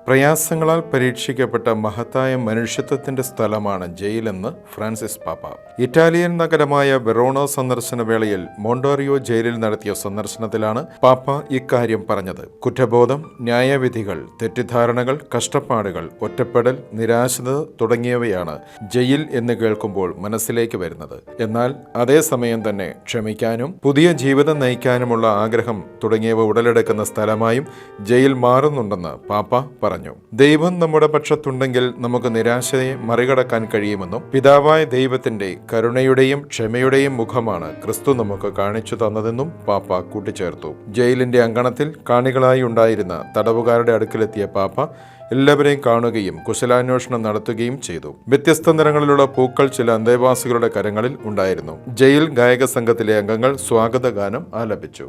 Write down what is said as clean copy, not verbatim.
പ്രയാസങ്ങളാൽ പരീക്ഷിക്കപ്പെട്ട മഹത്തായ മനുഷ്യത്വത്തിന്റെ സ്ഥലമാണ് ജയിലെന്ന് ഫ്രാൻസിസ് പാപ്പ. ഇറ്റാലിയൻ നഗരമായ വെറോണ സന്ദർശന വേളയിൽ മോണ്ടോറിയോ ജയിലിൽ നടത്തിയ സന്ദർശനത്തിലാണ് പാപ്പ ഇക്കാര്യം പറഞ്ഞത്. കുറ്റബോധം, ന്യായവിധികൾ, തെറ്റിദ്ധാരണകൾ, കഷ്ടപ്പാടുകൾ, ഒറ്റപ്പെടൽ, നിരാശത തുടങ്ങിയവയാണ് ജയിൽ എന്ന് കേൾക്കുമ്പോൾ മനസ്സിലേക്ക് വരുന്നത്. എന്നാൽ അതേസമയം തന്നെ ക്ഷമിക്കാനും പുതിയ ജീവിതം നയിക്കാനുമുള്ള ആഗ്രഹം തുടങ്ങിയവ ഉടലെടുക്കുന്ന സ്ഥലമായും ജയിൽ മാറുന്നുണ്ടെന്ന് പാപ്പ പറഞ്ഞു. ദൈവം നമ്മുടെ പക്ഷത്തുണ്ടെങ്കിൽ നമുക്ക് നിരാശയെ മറികടക്കാൻ കഴിയുമെന്നും പിതാവായ ദൈവത്തിന്റെ കരുണയുടെയും ക്ഷമയുടെയും മുഖമാണ് ക്രിസ്തു നമുക്ക് കാണിച്ചു തന്നതെന്നും പാപ്പ കൂട്ടിച്ചേർത്തു. ജയിലിന്റെ അങ്കണത്തിൽ കാണികളായി ഉണ്ടായിരുന്ന തടവുകാരുടെ അടുക്കിലെത്തിയ പാപ്പ എല്ലാവരെയും കാണുകയും കുശലാന്വേഷണം നടത്തുകയും ചെയ്തു. വ്യത്യസ്ത നിറങ്ങളിലുള്ള പൂക്കൾ ചില അന്തേവാസികളുടെ കരങ്ങളിൽ ഉണ്ടായിരുന്നു. ജയിൽ ഗായക സംഘത്തിലെ അംഗങ്ങൾ സ്വാഗതഗാനം ആലപിച്ചു.